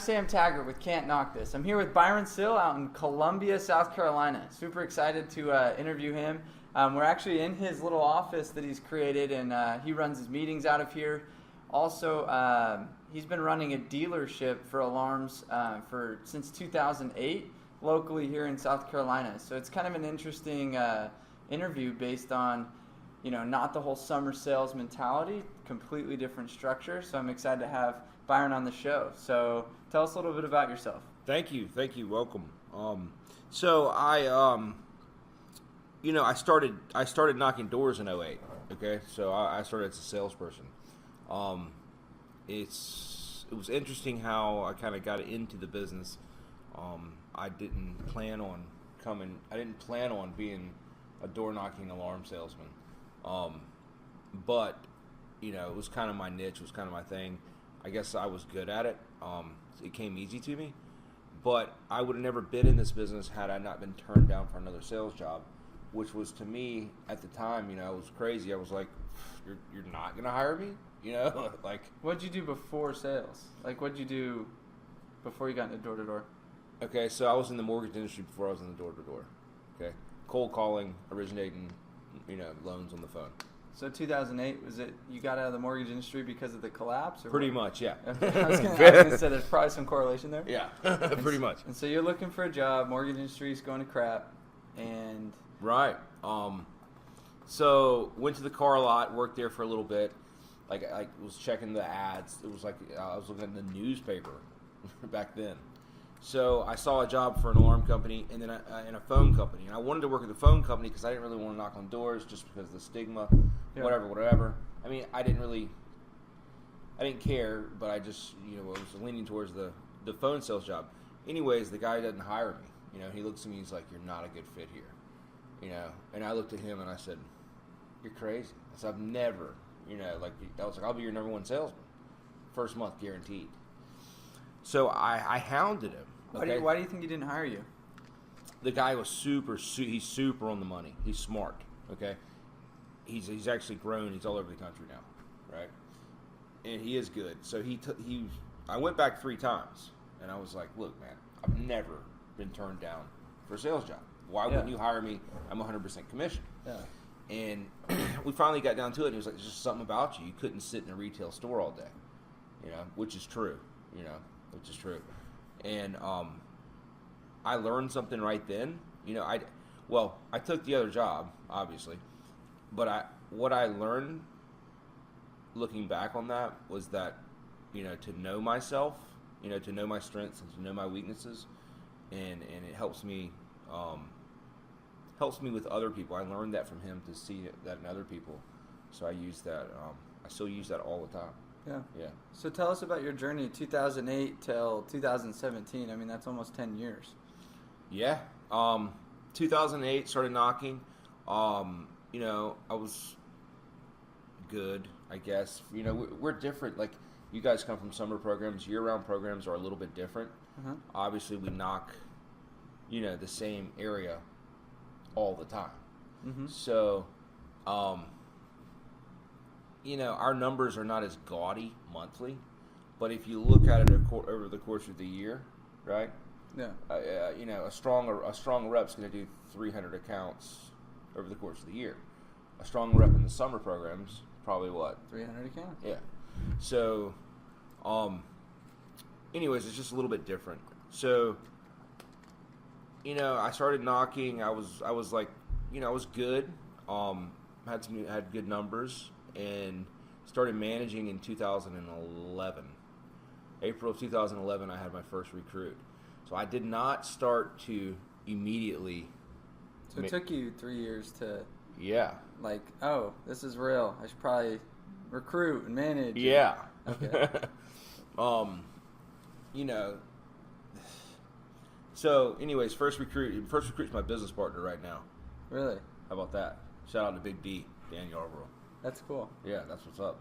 Sam Taggart with Can't Knock This. I'm here with Byron Sill out in Columbia, South Carolina. Super excited to interview him. We're actually in his little office that he's created, and he runs his meetings out of here. Also, he's been running a dealership for alarms since 2008 locally here in South Carolina. So it's kind of an interesting interview based on, not the whole summer sales mentality, completely different structure. So I'm excited to have Byron on the show. So tell us a little bit about yourself. Thank you. Welcome. So I started knocking doors in '08. Okay, so I started as a salesperson. It was interesting how I kind of got into the business. I didn't plan on being a door knocking alarm salesman. But it was kind of my niche. It was kind of my thing. I guess I was good at it. It came easy to me. But I would have never been in this business had I not been turned down for another sales job, which was, to me at the time, it was crazy. I was like, you're not going to hire me? Like. What'd you do before sales? Like, what'd you do before you got into door-to-door? Okay, so I was in the mortgage industry before I was in the door-to-door. Okay, cold calling, originating, loans on the phone. So 2008, was it you got out of the mortgage industry because of the collapse? Or pretty much, yeah. Okay. I was going to say there's probably some correlation there. Yeah, pretty much. And so you're looking for a job, mortgage industry's going to crap, and... Right. So went to the car lot, worked there for a little bit. I was checking the ads. It was like I was looking at the newspaper back then. So I saw a job for an alarm company and then in a phone company. And I wanted to work at the phone company because I didn't really want to knock on doors just because of the stigma, whatever. I mean, I didn't care, but I just, was leaning towards the phone sales job. Anyways, the guy doesn't hire me. He looks at me, he's like, you're not a good fit here. And I looked at him and I said, you're crazy. I said, I've never, I was like, I'll be your number one salesman. First month guaranteed. So I hounded him. Okay? Why do you think he didn't hire you? The guy was he's super on the money. He's smart, okay? He's actually grown. He's all over the country now, right? And he is good. So I went back 3 times, and I was like, look, man, I've never been turned down for a sales job. Why wouldn't you hire me? I'm 100% commission. Yeah. And we finally got down to it, and he was like, there's just something about you. You couldn't sit in a retail store all day, which is true, And I learned something right then. I took the other job, obviously, but what I learned looking back on that was that, to know myself, to know my strengths and to know my weaknesses, and it helps me with other people. I learned that from him, to see that in other people. So I use that. I still use that all the time. Yeah. So tell us about your journey, 2008 till 2017. I mean, that's almost 10 years. Yeah. 2008, started knocking. I was good, I guess. We're different. Like, you guys come from summer programs. Year-round programs are a little bit different. Uh-huh. Obviously, we knock, the same area all the time. Mm-hmm. So, our numbers are not as gaudy monthly, but if you look at it over the course of the year, right? Yeah. A strong rep's going to do 300 accounts over the course of the year. A strong rep in the summer programs, probably what? 300 accounts. Yeah. So, anyways, it's just a little bit different. So, I started knocking. I was like, I was good. Had good numbers, and started managing in 2011. April of 2011, I had my first recruit. So I did not start to immediately. So it took you 3 years to. Yeah. Like, oh, this is real. I should probably recruit and manage. Yeah. Okay. So, anyways, first recruit's my business partner right now. Really? How about that? Shout out to Big D, Dan Yarborough. That's cool. Yeah, that's what's up.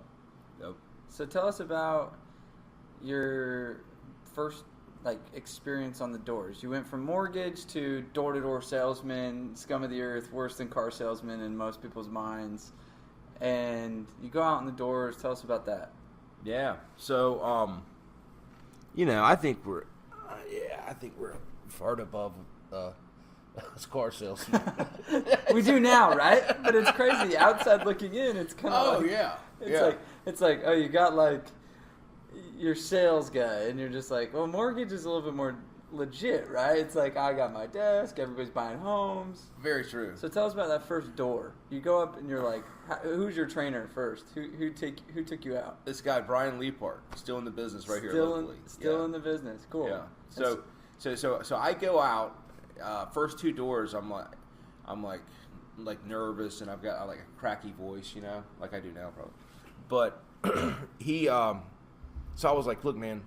Yep. So tell us about your first experience on the doors. You went from mortgage to door-to-door salesman, scum of the earth, worse than car salesman in most people's minds. And you go out on the doors. Tell us about that. Yeah. So, I think we're far above car salesman. We do now, right? But it's crazy. Outside looking in, it's kind of it's like, oh, you got like your sales guy, and you're just like, well, mortgage is a little bit more legit, right? It's like, I got my desk, everybody's buying homes. Very true. So tell us about that first door. You go up and you're like, who's your trainer first? Who took you out? This guy, Brian Leapart, still in the business right here locally. Still in the business. Cool. Yeah. So I go out. First 2 doors, I'm like nervous, and I've got like a cracky voice, like I do now probably. But so I was like, look, man,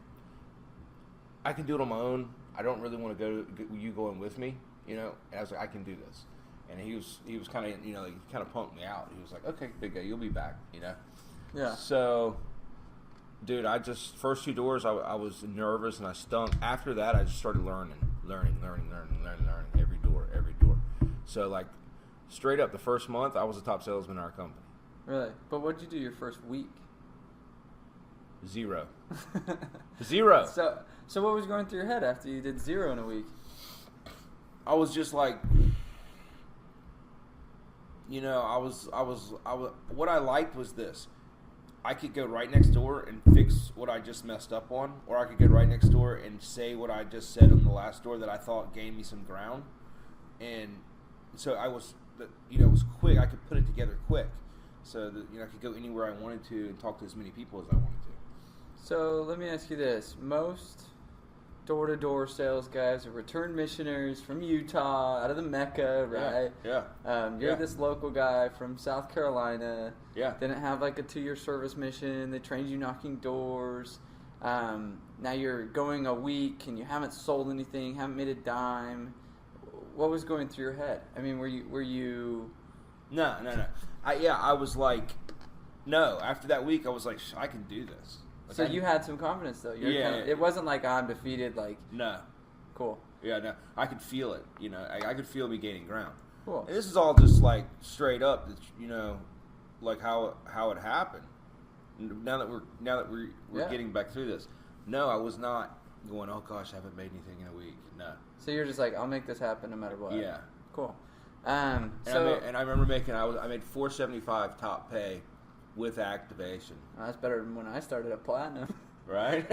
I can do it on my own. I don't really want to you going with me, And I was like, I can do this. And he was kind of, he kind of punked me out. He was like, okay, big guy, you'll be back, Yeah. So, dude, first 2 doors, I was nervous and I stunk. After that, I just started learning every door. So, like, straight up, the first month, I was the top salesman in our company. Really? But what did you do your first week? 0. So what was going through your head after you did 0 in a week? I was just like, what I liked was this. I could go right next door and fix what I just messed up on, or I could go right next door and say what I just said on the last door that I thought gained me some ground. And so it was quick. I could put it together quick, so that I could go anywhere I wanted to and talk to as many people as I wanted to. So let me ask you this: most door-to-door sales guys are returned missionaries from Utah, out of the Mecca, right? Yeah. You're this local guy from South Carolina. Yeah. Didn't have like a 2-year service mission. They trained you knocking doors. Now you're going a week and you haven't sold anything, haven't made a dime. What was going through your head? I mean, were you? No. I was like, no. After that week, I was like, I can do this. Like, so you had some confidence, though. It wasn't like I'm defeated. Like, no. Cool. Yeah, no. I could feel it. I could feel me gaining ground. Cool. And this is all just like straight up. Like how it happened. Now that we're getting back through this. No, I was not going, oh gosh, I haven't made anything in a week. No. So you're just like, I'll make this happen no matter what. Yeah. Cool. I remember I made $475 top pay with activation. Oh, that's better than when I started at Platinum. Right?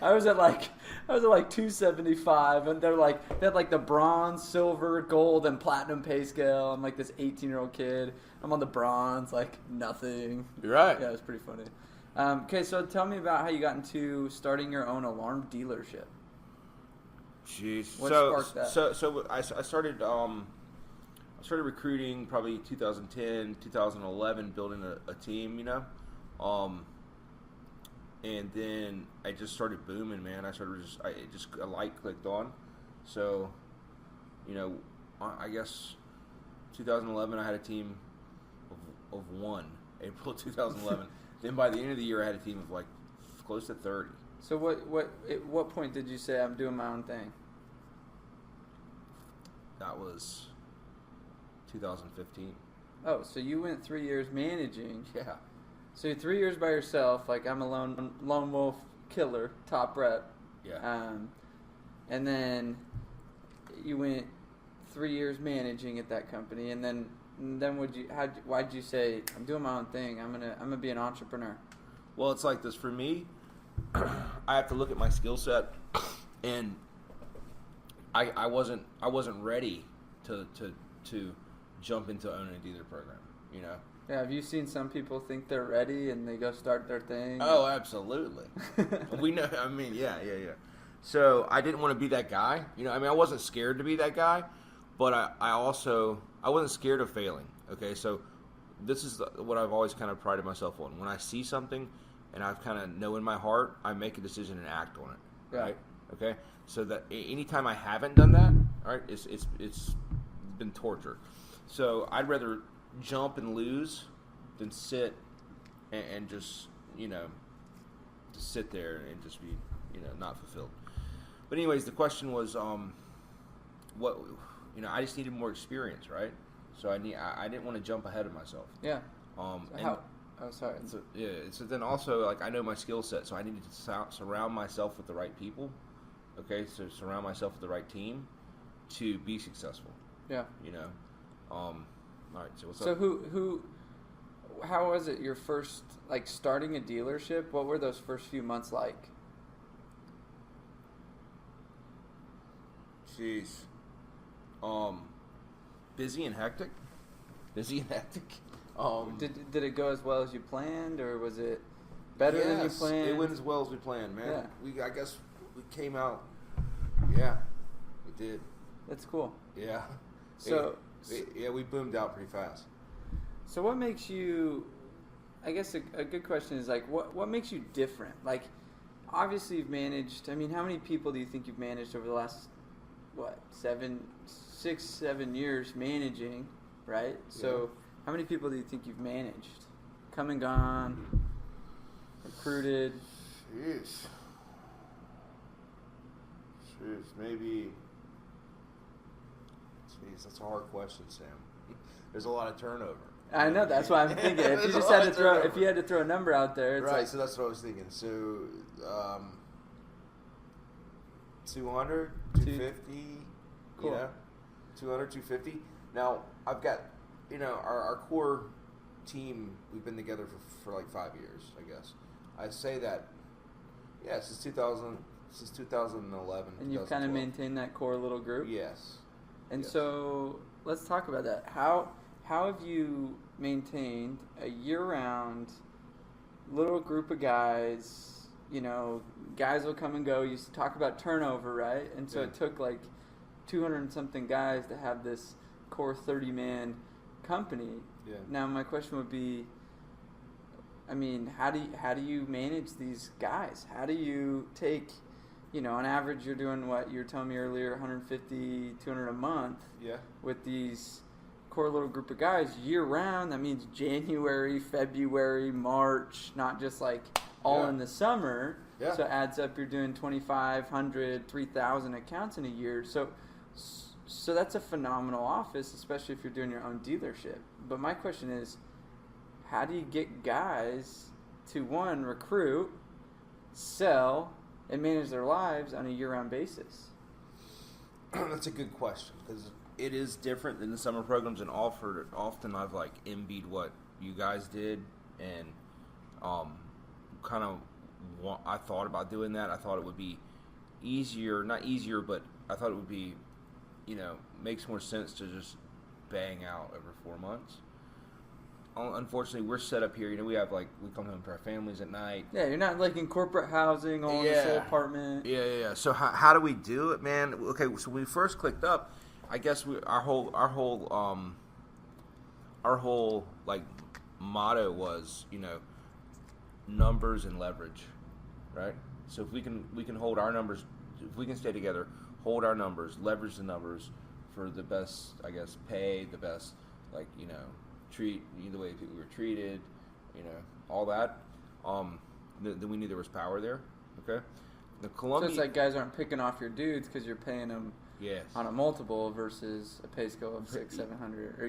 I was at like $275, and they had like the bronze, silver, gold, and platinum pay scale. I'm like this 18-year-old kid. I'm on the bronze, like nothing. You're right. Yeah, it was pretty funny. Okay, so tell me about how you got into starting your own alarm dealership. Jeez. What sparked that? So I started recruiting probably 2010, 2011, building a team, and then I just started booming, man. A light clicked on. So, I guess 2011 I had a team of 1, April 2011. Then by the end of the year I had a team of like close to 30. So at what point did you say I'm doing my own thing? That was 2015. Oh, so you went 3 years managing. Yeah. So you're 3 years by yourself, like I'm a lone wolf killer, top rep. Yeah. And then you went 3 years managing at that company, and then why'd you say I'm doing my own thing? I'm gonna be an entrepreneur. Well, it's like this for me. I have to look at my skill set, and I wasn't ready to jump into owning a dealer program. Yeah, have you seen some people think they're ready and they go start their thing? Oh, absolutely. We know. Yeah. So I didn't want to be that guy. I wasn't scared to be that guy, but I wasn't scared of failing. Okay, so this is what I've always kind of prided myself on. When I see something and I kind of know in my heart, I make a decision and act on it. Right? Okay. So that anytime I haven't done that, all right, it's been torture. So I'd rather jump and lose than sit and just just sit there and just be not fulfilled. But anyways, the question was what I just needed more experience, right? So I didn't want to jump ahead of myself. Yeah. Oh, sorry. So then also, like, I know my skill set, so I need to surround myself with the right people. Okay, so surround myself with the right team to be successful. Yeah. All right. So what's up? So how was it your first, like, starting a dealership? What were those first few months like? Jeez. Busy and hectic. Did it go as well as you planned, or was it better than you planned? It went as well as we planned, man. Yeah. I guess we came out. Yeah, we did. That's cool. Yeah. So we boomed out pretty fast. So what makes you? I guess a good question is, like, what makes you different? Like, obviously you've managed. I mean, how many people do you think you've managed over the last 6, 7 years managing, right? So how many people do you think you've managed? Come and gone, recruited? Jeez, maybe. Jeez, that's a hard question, Sam. There's a lot of turnover. I know, that's why I'm thinking. If you had to throw a number out there, it's right. like, So that's what I was thinking. So, 200, 250. Cool. 200, 250. Now I've got, our core team. We've been together for like 5 years, I guess. I say that, since 2011. and you've kind of maintained that core little group. Yes. And so let's talk about that. How have you maintained a year-round little group of guys? Guys will come and go. You talk about turnover, right? And so it took like 200 and something guys to have this core 30-man company. Yeah. Now my question would be, I mean, how do you manage these guys? How do you take, on average you're doing what you were telling me earlier, 150, 200 a month. Yeah. With these core little group of guys year round. That means January, February, March, not just like all in the summer. Yeah. So it adds up, you're doing 2,500, 3,000 accounts in a year. So that's a phenomenal office, especially if you're doing your own dealership. But my question is, how do you get guys to, one, recruit, sell, and manage their lives on a year-round basis? That's a good question, because it is different than the summer programs, and often I've like envied what you guys did, and I thought about doing that. I thought it would be not easier, but I thought it would be, makes more sense to just bang out over 4 months. Unfortunately, we're set up here. We have we come home to our families at night. Yeah, you're not like in corporate housing or in a sole apartment. Yeah. So how do we do it, man? Okay, so when we first clicked up, I guess our whole motto was, numbers and leverage, right? So if we can hold our numbers, if we can stay together, hold our numbers, leverage the numbers for the best, I guess, pay, the best, treat the way people were treated, all that. Then we knew there was power there. Okay. So it's like guys aren't picking off your dudes because you're paying them on a multiple versus a pay scale of 600-700, or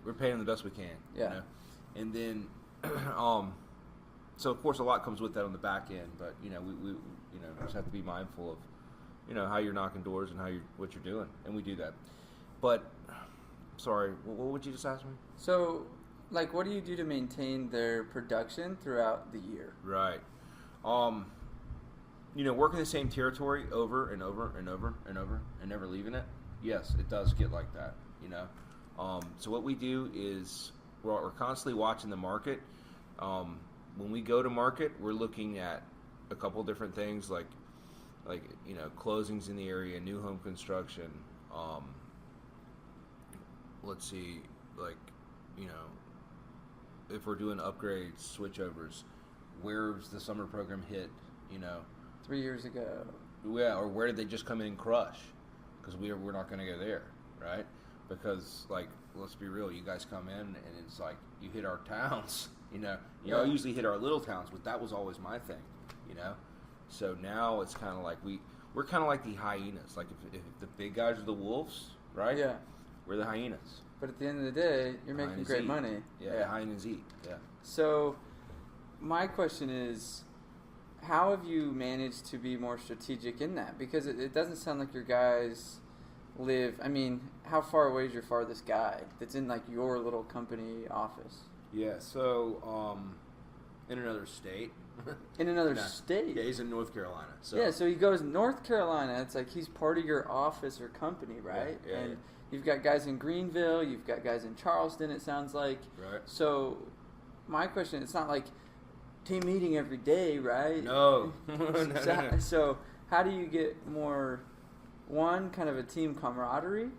we're paying them the best we can. Yeah. And then, so of course a lot comes with that on the back end, but we just have to be mindful of how you're knocking doors and what you're doing, and we do that. But sorry, what would you just ask me? So, what do you do to maintain their production throughout the year? Right. Working the same territory over and over and over and over and never leaving it. Yes, it does get like that. So what we do is we're constantly watching the market. When we go to market, we're looking at a couple different things like closings in the area, new home construction. Let's see, if we're doing upgrades, switchovers, where's the summer program hit, 3 years ago. Yeah, or where did they just come in and crush? Because we're not going to go there, right? Because, let's be real, you guys come in and it's like you hit our towns, I usually hit our little towns, but that was always my thing, So now it's kind of like we're kind of like the hyenas. Like if the big guys are the wolves, right? Yeah. We're the hyenas. But at the end of the day, you're making great money. Yeah, hyenas eat. Yeah. So my question is, how have you managed to be more strategic in that? Because it doesn't sound like your guys live. I mean, how far away is your farthest guy that's in like your little company office? Yeah, so in another state. In another state? Yeah, he's in North Carolina. So. Yeah, so he goes North Carolina. It's like he's part of your office or company, right? Yeah, and you've got guys in Greenville. You've got guys in Charleston, it sounds like. Right. So my question, it's not like team meeting every day, right? No. So how do you get more, one, kind of a team camaraderie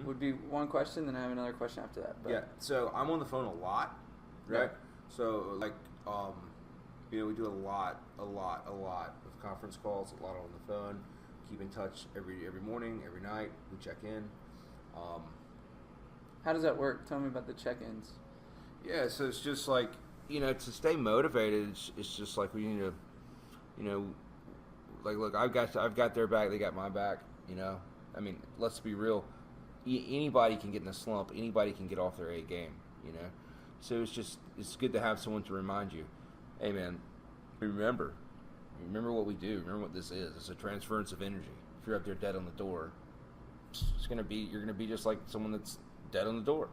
would be one question, then I have another question after that. But. Yeah, so I'm on the phone a lot, right? Yeah. So, like, we do a lot of conference calls, a lot on the phone, keep in touch every morning, every night, we check in. How does that work? Tell me about the check-ins. Yeah, so it's just like, to stay motivated, it's just like we need to, like, look, I've got their back, they got my back, I mean, let's be real. Anybody can get in a slump. Anybody can get off their A game, So it's good to have someone to remind you, hey, man, remember what we do. Remember what this is. It's a transference of energy. If you're up there dead on the door, you're going to be just like someone that's dead on the door,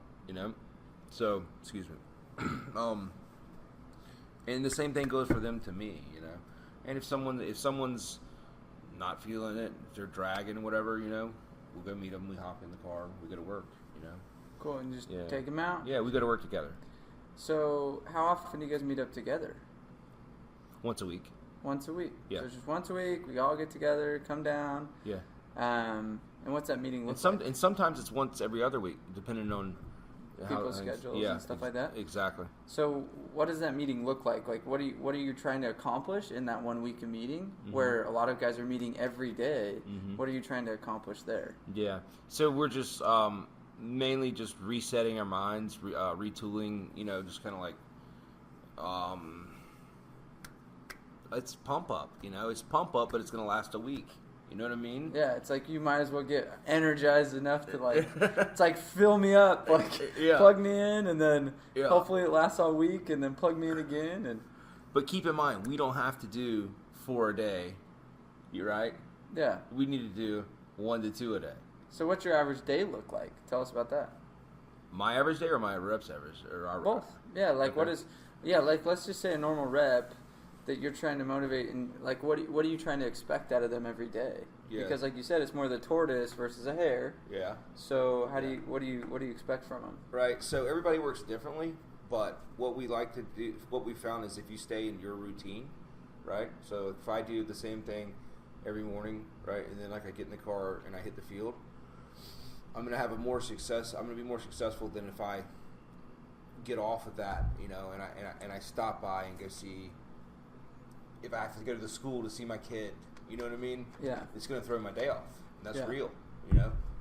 So, excuse me. And the same thing goes for them to me, And if someone's not feeling it, if they're dragging, whatever, we'll go meet them. We hop in the car. We go to work, Cool, and just take them out? Yeah, we go to work together. So how often do you guys meet up together? Once a week. Once a week? Yeah. So it's just once a week, we all get together, come down. Yeah. And what's that meeting look like? And sometimes it's once every other week, depending on people's schedules and stuff like that? Exactly. So what does that meeting look like? Like, what are you trying to accomplish in that 1 week of meeting, where a lot of guys are meeting every day? What are you trying to accomplish there? Yeah. So we're just mainly just resetting our minds, retooling, just kind of like, it's pump up, it's pump up, but it's going to last a week. You know what I mean? Yeah, it's like you might as well get energized enough to like, it's like fill me up, like plug me in, and then hopefully it lasts all week, and then plug me in again. And but keep in mind, we don't have to do 4 a day. You right? Yeah. We need to do 1 to 2 a day. So what's your average day look like? Tell us about that. My average day or my reps average? Or our both. Yeah, like okay. Like let's just say a normal rep that you're trying to motivate, and like what are you trying to expect out of them every day? Yeah. Because like you said, it's more the tortoise versus a hare. Yeah. So what do you expect from them? Right. So everybody works differently, but what we like to do, what we found is if you stay in your routine, right? So if I do the same thing every morning, right, and then like I get in the car and I hit the field, I'm gonna have more success. I'm gonna be more successful than if I get off of that, and I stop by and go see. If I have to go to the school to see my kid, you know what I mean? Yeah. It's going to throw my day off. And that's real,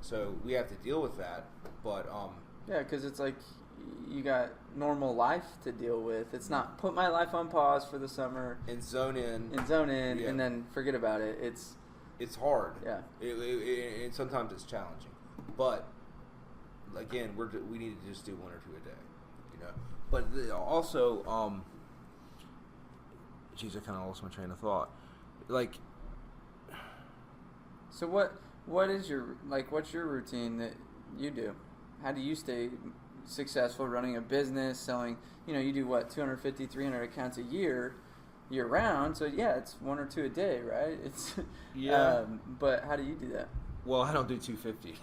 So we have to deal with that. But yeah, because it's like you got normal life to deal with. It's not put my life on pause for the summer and zone in, yeah. And then forget about it. It's hard. Yeah. And sometimes it's challenging. But again, we need to just do 1 or 2 a day, But also. Jeez, I kind of lost my train of thought. Like, so what's your routine that you do? How do you stay successful running a business, selling, you do what, 250, 300 accounts a year round. So yeah, it's 1 or 2 a day, right? It's, but how do you do that? Well, I don't do 250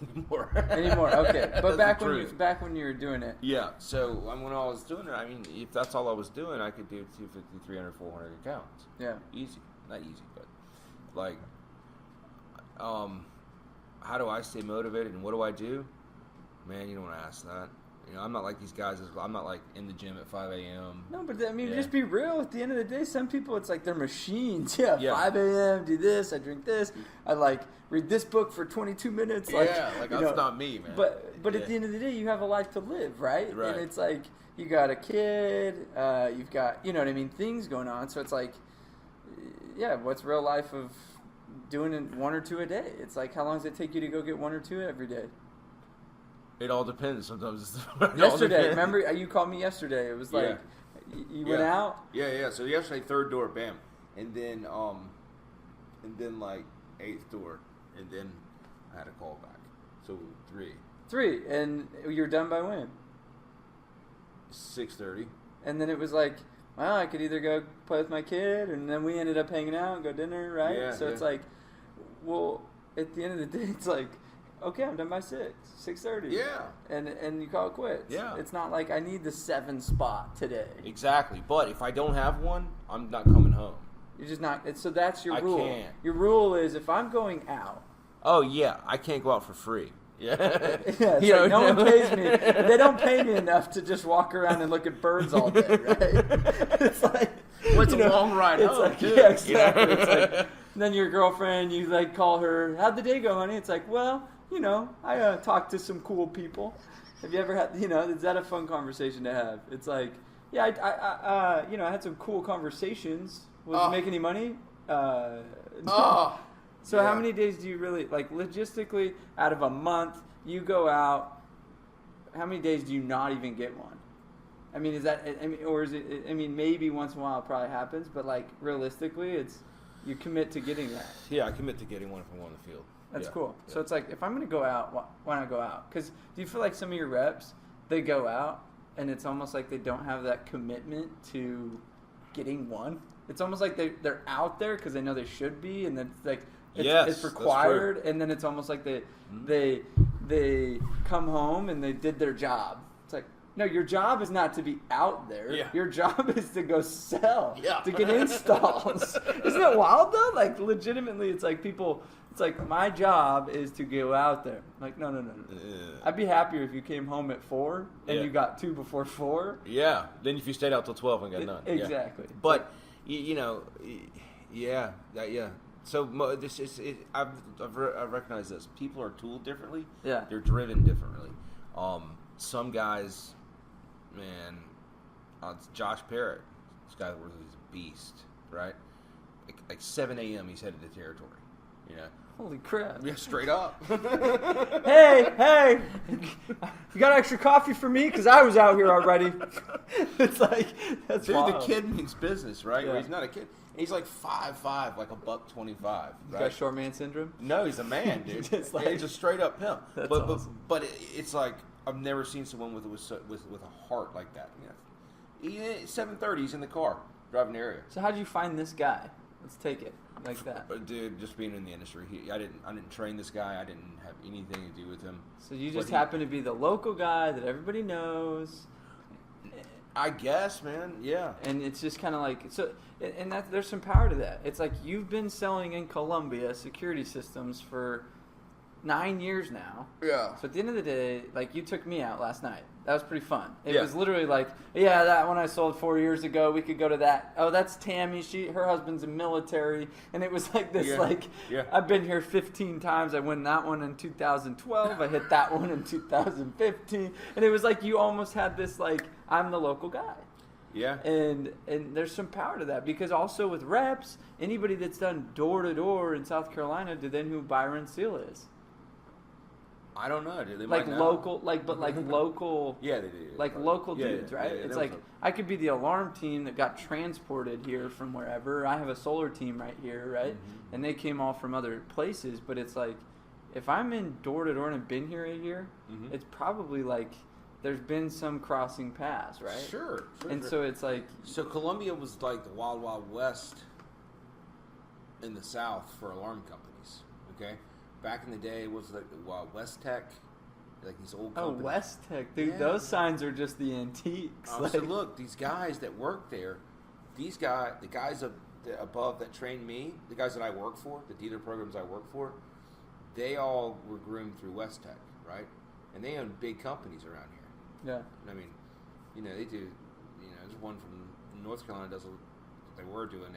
anymore. Okay. But back when you were doing it. Yeah. So when I was doing it, I mean, if that's all I was doing, I could do 250, 300, 400 accounts. Yeah. Easy. Not easy, but like, how do I stay motivated and what do I do? Man, you don't want to ask that. I'm not like these guys. I'm not like in the gym at 5 a.m. No, but just be real. At the end of the day, some people, it's like they're machines. Yeah. 5 a.m., do this, I drink this, I read this book for 22 minutes. That's not me, man. But at the end of the day, you have a life to live, right? Right. And it's like you got a kid, you've got, things going on. So it's like, yeah, what's real life of doing 1 or 2 a day? It's like, how long does it take you to go get 1 or 2 every day? It all depends. Sometimes yesterday, remember you called me yesterday. It was like, You went out? Yeah. So yesterday, third door, bam. And then like eighth door. And then I had a call back. So 3. And you're done by when? 6:30. And then it was like, well, I could either go play with my kid, and then we ended up hanging out and go dinner, right? Yeah, so it's like, well, at the end of the day, it's like, okay, I'm done by 6:30. Yeah. And you call it quits. Yeah. It's not like I need the 7 spot today. Exactly. But if I don't have one, I'm not coming home. You're just not. So that's your I rule. can't. Your rule is if I'm going out. Oh yeah, I can't go out for free. Yeah. Yeah, it's like no one pays me. They don't pay me enough to just walk around and look at birds all day, right? It's like, well, it's a long ride It's home, like, too. yeah, exactly. It's like, then your girlfriend, you like call her, how'd the day go, honey? It's like, well, I talked to some cool people. Have you ever had, is that a fun conversation to have? It's like, yeah, I had some cool conversations. Was it make any money? So how many days do you really, like, logistically, out of a month, you go out, how many days do you not even get one? I mean, or is it, maybe once in a while it probably happens, but, like, realistically, you commit to getting that. Yeah, I commit to getting one if I'm on the field. That's yeah. cool. Yeah. So it's like, if I'm going to go out, why not go out? Because do you feel like some of your reps, they go out, and it's almost like they don't have that commitment to getting one? It's almost like they're out there because they know they should be, and then it's like, it's required, and then it's almost like they come home and they did their job. It's like, no, your job is not to be out there. Yeah. Your job is to go sell, yeah. to get installs. Isn't it wild though? Like legitimately, it's like people. It's like my job is to go out there. Like no. I'd be happier if you came home at 4 and you got 2 before 4. Yeah. Then if you stayed out till 12 and got none. Exactly. Yeah. But yeah. So I've recognized this. People are tooled differently. Yeah. They're driven differently. Some guys, man, Josh Parrott, this guy was a beast, right? Like 7 a.m. he's headed to territory. Holy crap. Yeah, straight up. Hey, you got extra coffee for me? Because I was out here already. It's like, that's Dude, wild. the kid means business, right? Yeah. He's not a kid. He's like 5'5", like $125. Right? He's got short man syndrome? No, he's a man, dude. He's a straight up pimp. That's but awesome. but it's like I've never seen someone with a heart like that. 7:30, he's in the car driving the area. So how did you find this guy? Let's take it like that. Dude, just being in the industry, I didn't train this guy. I didn't have anything to do with him. So you just happen to be the local guy that everybody knows. I guess, man. Yeah. And it's just kind of like there's some power to that. It's like you've been selling in Colombia security systems for 9 years now. Yeah. So at the end of the day, like you took me out last night. That was pretty fun. It Yeah. was literally like, yeah, that one I sold 4 years ago. We could go to that. Oh, that's Tammy. Her husband's in military. And it was like this, I've been here 15 times. I won that one in 2012. I hit that one in 2015. And it was like you almost had this like, I'm the local guy. Yeah. And there's some power to that because also with reps, anybody that's done door to door in South Carolina, do they know who Byron Sill is? I don't know, dude. They Like might know. local, local. Yeah, they do. Like local dudes, right? Yeah, it's like I could be the alarm team that got transported here from wherever. I have a solar team right here, right? Mm-hmm. And they came all from other places, but it's like if I'm in door to door and have been here a year, it's probably like there's been some crossing paths, right? Sure. And so it's like So Colombia was like the wild, wild west in the South for alarm companies. Okay, back in the day, it was like West Tech, like these old companies. Oh, West Tech, dude. Yeah. Those signs are just the antiques. So look, these guys that work there, the guys above that trained me, the guys that I work for, the dealer programs I work for, they all were groomed through West Tech, right? And they own big companies around here. Yeah. I mean, they do. There's one from North Carolina they were doing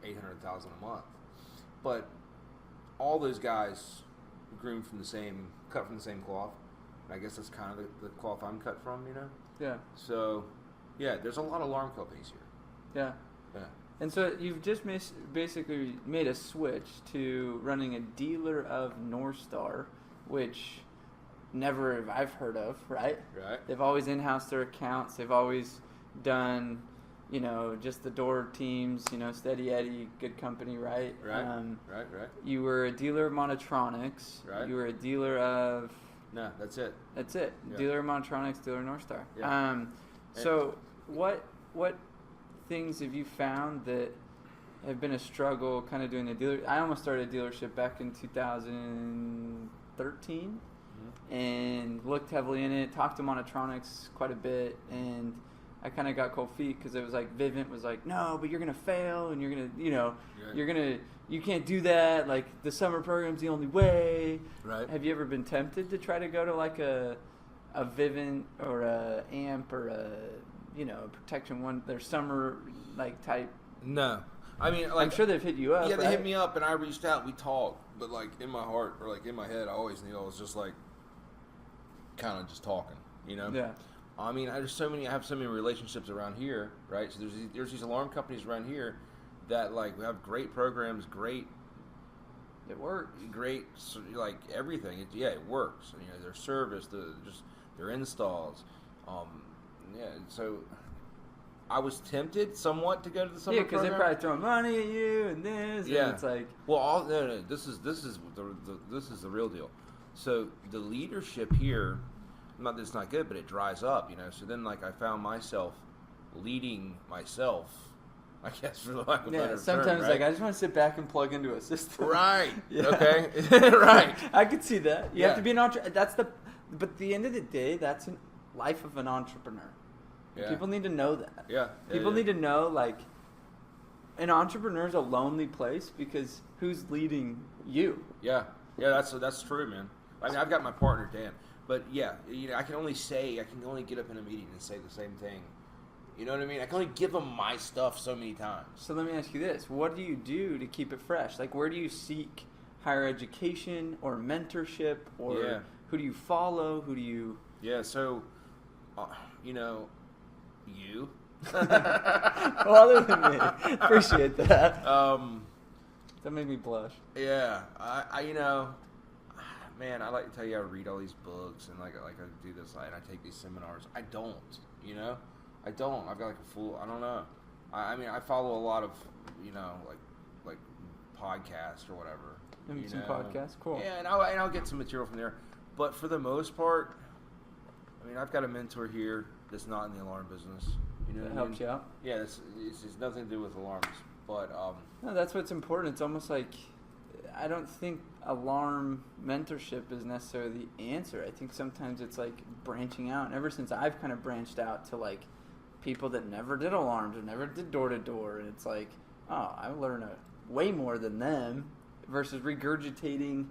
$800,000 a month, but all those guys groomed from cut from the same cloth. And I guess that's kind of the cloth I'm cut from, Yeah. So, yeah, there's a lot of alarm companies here. Yeah. Yeah. And so you've just basically made a switch to running a dealer of North Star, which never have I've heard of, right? Right. They've always in-housed their accounts. They've always done just the door teams, Steady Eddie, good company, right? Right. You were a dealer of Monotronics. Right. You were a dealer of... No, that's it. That's it. Yeah. Dealer of Monotronics, dealer of Northstar. Yeah. So what things have you found that have been a struggle kind of doing the dealer? I almost started a dealership back in 2013 and looked heavily in it, talked to Monotronics quite a bit, and I kind of got cold feet because it was like Vivint was like, no, but you're going to fail and you're going to, you can't do that. Like the summer program's the only way. Right. Have you ever been tempted to try to go to like a Vivint or a AMP or a Protection One, their summer like type? No. I mean, like, I'm sure they've hit you up. Yeah, they right? hit me up and I reached out. We talked, but like in my heart or like in my head, I always knew I was just like kind of just talking, Yeah. I mean, I have so many relationships around here, right? So there's these alarm companies around here that like have great programs, It works. great like everything. It works. Their service, their installs. So I was tempted somewhat to go to the summer because they're program. probably throwing money at you and this. Yeah, And it's like, well, no. This is the real deal. So the leadership here, not that it's not good, but it dries up. So then like I found myself leading myself, I guess, for the lack of a better term. Sometimes right? like I just want to sit back and plug into a system. Right. Yeah. Okay. Right. I could see that. You have Yeah. to be an entrepreneur. But at the end of the day, that's a life of an entrepreneur. Yeah. People need to know that. Yeah. People need to know, like, an entrepreneur is a lonely place because who's leading you? Yeah. That's true, man. I mean, I've got my partner Dan, but yeah, I can only get up in a meeting and say the same thing. You know what I mean? I can only give them my stuff so many times. So let me ask you this: what do you do to keep it fresh? Like, where do you seek higher education or mentorship, or who do you follow? Who do you? Yeah. So, you. Well, other than me, appreciate that. That made me blush. Yeah, man, I like to tell you I read all these books and like I do this and I take these seminars. I don't. I've got like a full. I don't know. I mean, I follow a lot of like podcasts or whatever. Some podcasts, cool. Yeah, and I'll get some material from there. But for the most part, I mean, I've got a mentor here that's not in the alarm business. That helps you out. Yeah, it's nothing to do with alarms, but no, that's what's important. It's almost like I don't think alarm mentorship is necessarily the answer. I think sometimes it's like branching out. And ever since I've kind of branched out to like people that never did alarms or never did door to door, and it's like, oh, I learn way more than them versus regurgitating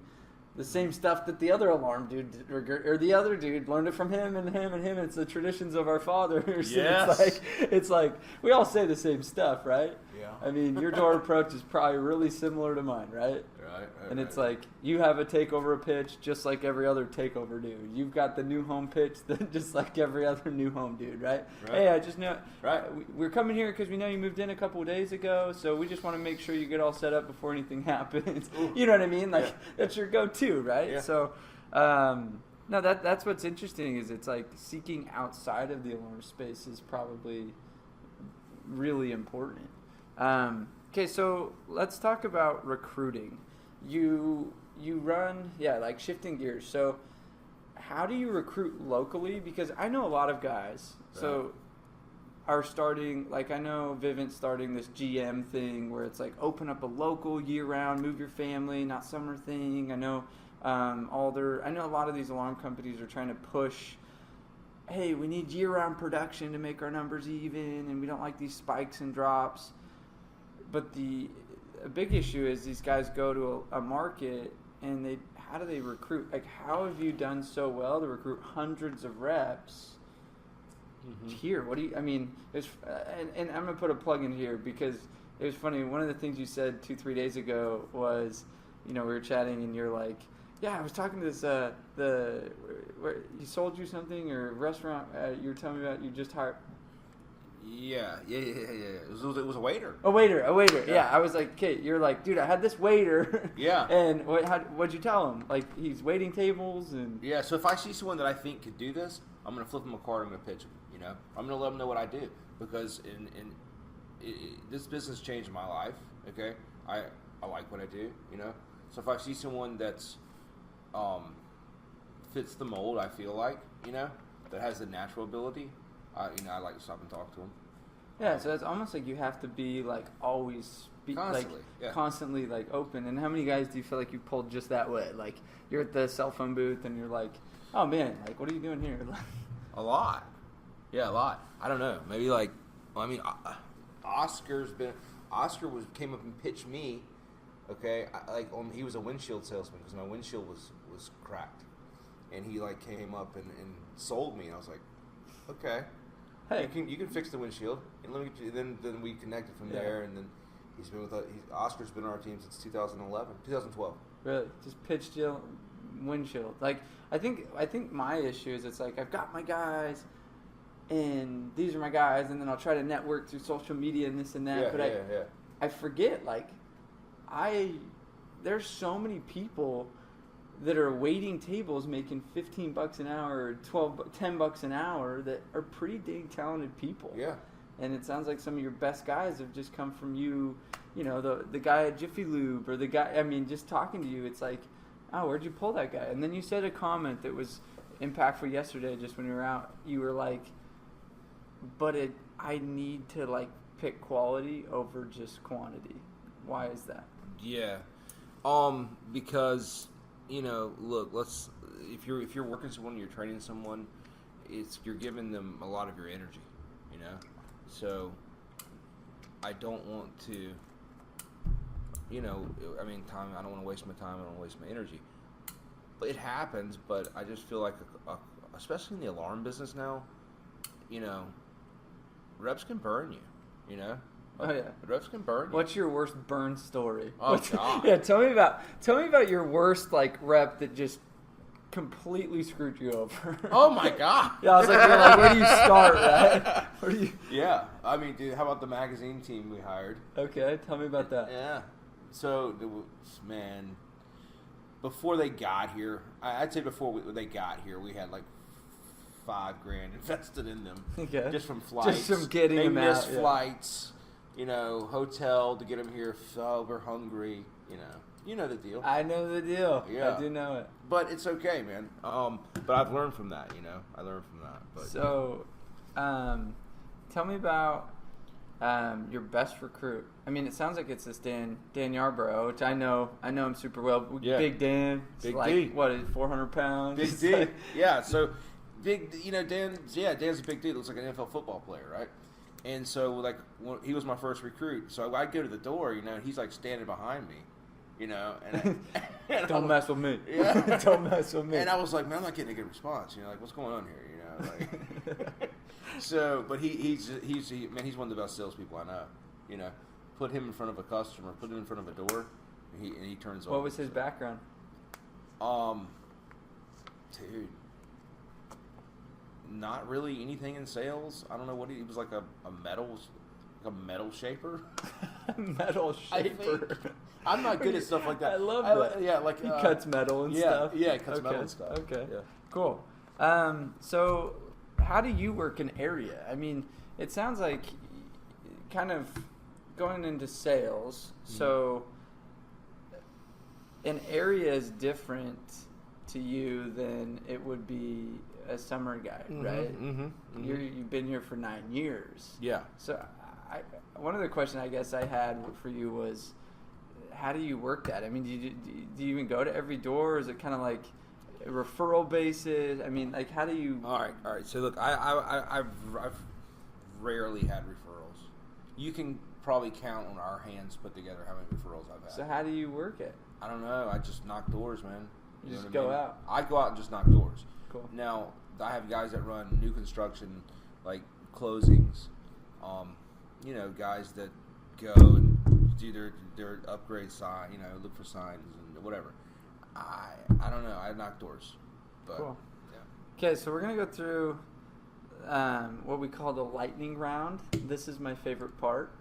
the same stuff that the other alarm dude did, or the other dude learned it from him and him and him. It's the traditions of our fathers. Yes. It's like we all say the same stuff, right? Yeah. I mean, your door approach is probably really similar to mine, right? Right. And it's like you have a takeover pitch just like every other takeover dude. You've got the new home pitch just like every other new home dude, right? Hey, I just know. Right. We're coming here because we know you moved in a couple of days ago, so we just want to make sure you get all set up before anything happens. You know what I mean? Like that's your go-to, right? Yeah. So, no, that's what's interesting is it's like seeking outside of the alarm space is probably really important. Okay, so let's talk about recruiting. You run, like shifting gears. So how do you recruit locally? Because I know a lot of guys so are starting, like I know Vivint's starting this GM thing where it's like open up a local year-round, move your family, not summer thing. I know I know a lot of these alarm companies are trying to push, hey, we need year-round production to make our numbers even, and we don't like these spikes and drops. But a big issue is these guys go to a market and how do they recruit? Like, how have you done so well to recruit hundreds of reps here? And I'm going to put a plug in here because it was funny. One of the things you said 2-3 days ago was, we were chatting and you're like, yeah, I was talking to this, he sold you something or restaurant you were telling me about you just hired. Yeah. It was a waiter. A waiter. Yeah. I was like, okay, you're like, dude, I had this waiter. Yeah. And what'd you tell him? Like, he's waiting tables and. Yeah. So if I see someone that I think could do this, I'm gonna flip them a card. I'm gonna pitch them. I'm gonna let them know what I do because this business changed my life. Okay, I like what I do. You know, so if I see someone that's fits the mold, I feel like, you know, that has the natural ability, I like to stop and talk to them. Yeah, so it's almost like you have to be like always constantly like open. And how many guys do you feel like you pulled just that way? Like you're at the cell phone booth and you're like, oh man, like what are you doing here? A lot. Yeah, a lot. I don't know. Maybe like, well, I mean, Oscar came up and pitched me. Okay, he was a windshield salesman because my windshield was cracked, and he like came up and sold me. And I was like, okay, hey, you can fix the windshield, and let me get you. Then we connected from there, and then he's been with us. Oscar's been on our team since 2012. Really, just pitched you windshield. Like I think my issue is it's like I've got my guys, and these are my guys, and then I'll try to network through social media and this and that. I forget like. There's so many people that are waiting tables making $15 an hour or $10 an hour that are pretty dang talented people. Yeah. And it sounds like some of your best guys have just come from you know, the guy at Jiffy Lube or the guy, I mean, just talking to you, it's like, oh, where'd you pull that guy? And then you said a comment that was impactful yesterday just when you were out. You were like, I need to like pick quality over just quantity. Why is that? Yeah, because look, if you're working with someone, you're training someone, you're giving them a lot of your energy, So I don't want to, time. I don't want to waste my time. I don't want to waste my energy. But it happens. But I just feel like, especially in the alarm business now, reps can burn you. Oh yeah, reps can burn you. What's your worst burn story? Oh God! Yeah, tell me about your worst like rep that just completely screwed you over. Oh my God! Yeah, I was like, where do you start, right? Yeah, I mean, dude, how about the magazine team we hired? Okay, tell me about that. Yeah, so man, before they got here, I'd say before they got here, we had like $5,000 invested in them. Okay. Just from flights. Just from getting them out. They missed flights. Hotel to get them here sober, hungry, You know the deal. I know the deal. Yeah. I do know it. But it's okay, man. But I've learned from that, I learned from that. But, so, tell me about your best recruit. I mean, it sounds like it's this Dan Yarborough, which I know him super well. Yeah. Big Dan. Big like, D. What is 400 pounds? Big D. Yeah, so big, Dan's a big dude. Looks like an NFL football player, right? And so, like, he was my first recruit. So I'd go to the door, he's like standing behind me, and don't mess with me. Yeah. Don't mess with me. And I was like, man, I'm not getting a good response. Like, what's going on here? Like, so, but he's one of the best salespeople I know. Put him in front of a customer, put him in front of a door, and he turns on. What was his background? Dude. Not really anything in sales. I don't know what he was like a metal shaper. Metal shaper. I'm not good at stuff like that. I love that. Yeah, like he cuts metal and stuff. Yeah, he cuts metal and stuff. Okay. Yeah. Cool. So how do you work an area? I mean, it sounds like kind of going into sales. Mm-hmm. So an area is different to you than it would be a summer guy, right? Mm-hmm, mm-hmm. You've been here for 9 years. Yeah. So one of the questions I guess I had for you was, how do you work that? I mean, do you even go to every door? Or is it kind of like a referral basis? I mean, like, how do you? All right. So look, I've rarely had referrals. You can probably count on our hands put together how many referrals I've had. So how do you work it? I don't know. I just knock doors, man. You just go out. I go out and just knock doors. Cool. Now, I have guys that run new construction, like closings, guys that go and do their upgrade sign, look for signs and whatever. I don't know. I knock doors. But, cool. Yeah. Okay, so we're going to go through what we call the lightning round. This is my favorite part.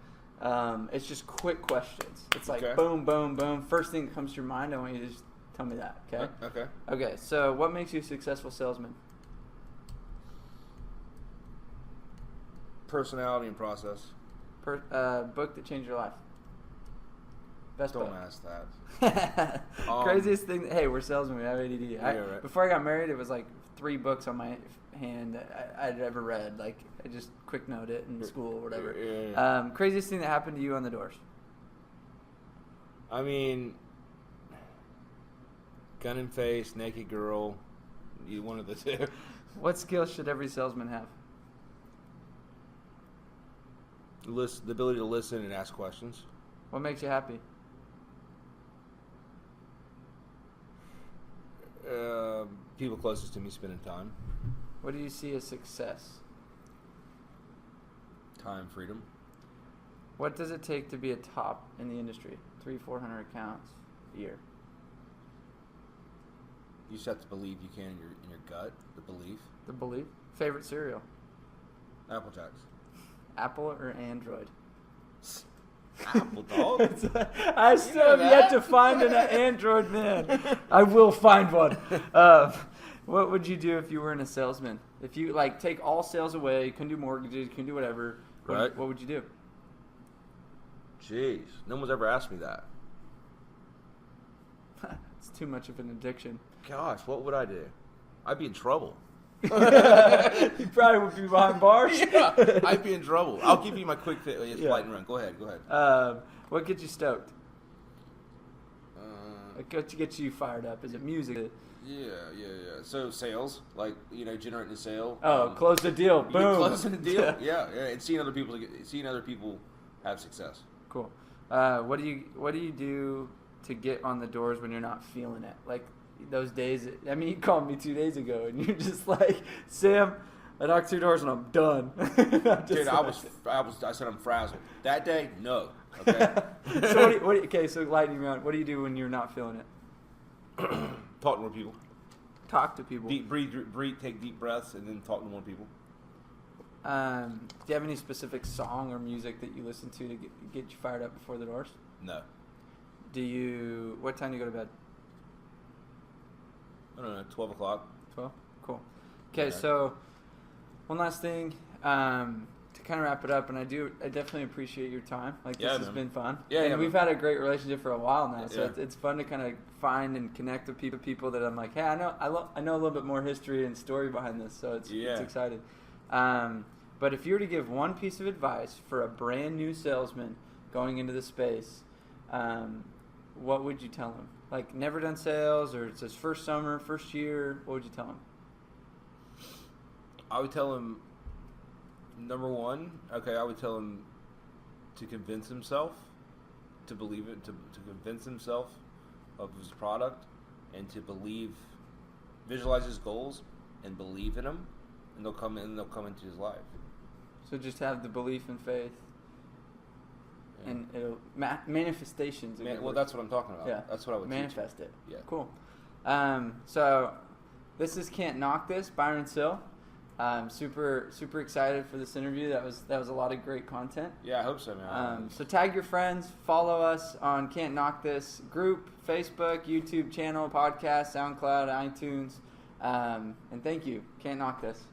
It's just quick questions. It's like boom, boom, boom. First thing that comes to your mind, I want you to just tell me that, okay? Okay. Okay, so what makes you a successful salesman? Personality and process. book that changed your life? Best Don't book. ask that. Craziest thing. Hey, we're salesmen. We have ADD. Yeah, right. Before I got married, it was like 3 books on my hand that I'd ever read. Like I just quick note it in school or whatever. Yeah. Craziest thing that happened to you on the doors? I mean, gun in face, naked girl. One of the two. What skill should every salesman have? The ability to listen and ask questions. What makes you happy? People closest to me spending time. What do you see as success? Time, freedom. What does it take to be a top in the industry? 300-400 accounts a year. You just have to believe you can in your gut. The belief. The belief. Favorite cereal? Apple Jacks. Apple or Android? Apple, dog. I still have yet to find an Android man. I will find one. What would you do if you weren't a salesman? If you take all sales away, you couldn't do mortgages, you couldn't do whatever. Right. What would you do? Jeez, no one's ever asked me that. It's too much of an addiction. Gosh, what would I do? I'd be in trouble. You probably would be behind bars. Yeah, I'd be in trouble. I'll give you my quick lightning run. Go ahead. What gets you stoked? What gets you fired up? Is it music? Yeah. So sales, generating a sale. Close the deal. Boom. Closing the deal. yeah, and seeing other people have success. Cool. What do you do to get on the doors when you're not feeling it? Like those days. I mean, you called me 2 days ago, and you're just like, Sam, I knocked 2 doors and I'm done. Dude, I said I'm frazzled. That day, no. Okay. So lightning round. What do you do when you're not feeling it? Talk to more people. Talk to people. Deep breathe, take deep breaths, and then talk to more people. Do you have any specific song or music that you listen to get you fired up before the doors? No. What time do you go to bed? I don't know, 12 o'clock. 12? Cool. Okay, Yeah. So one last thing to kind of wrap it up, and I definitely appreciate your time. This has been fun. And we've had a great relationship for a while now, so it's fun to kind of find and connect with people that I'm like, hey, I know a little bit more history and story behind this, so it's exciting. But if you were to give one piece of advice for a brand new salesman going into the space, what would you tell him? Never done sales, or it's his first summer, first year. What would you tell him? I would tell him, number one, I would tell him to convince himself, to believe it, to convince himself of his product, and to visualize his goals, and believe in them, and they'll come into his life. So just have the belief and faith. Yeah. And it'll manifestations. That's what I'm talking about. Yeah. That's what I would manifest it. Yeah. Cool. So this is Can't Knock This, Byron Sill. Super excited for this interview. That was a lot of great content. Yeah, I hope so, man. So tag your friends, follow us on Can't Knock This group, Facebook, YouTube channel, podcast, SoundCloud, iTunes, and thank you. Can't Knock This.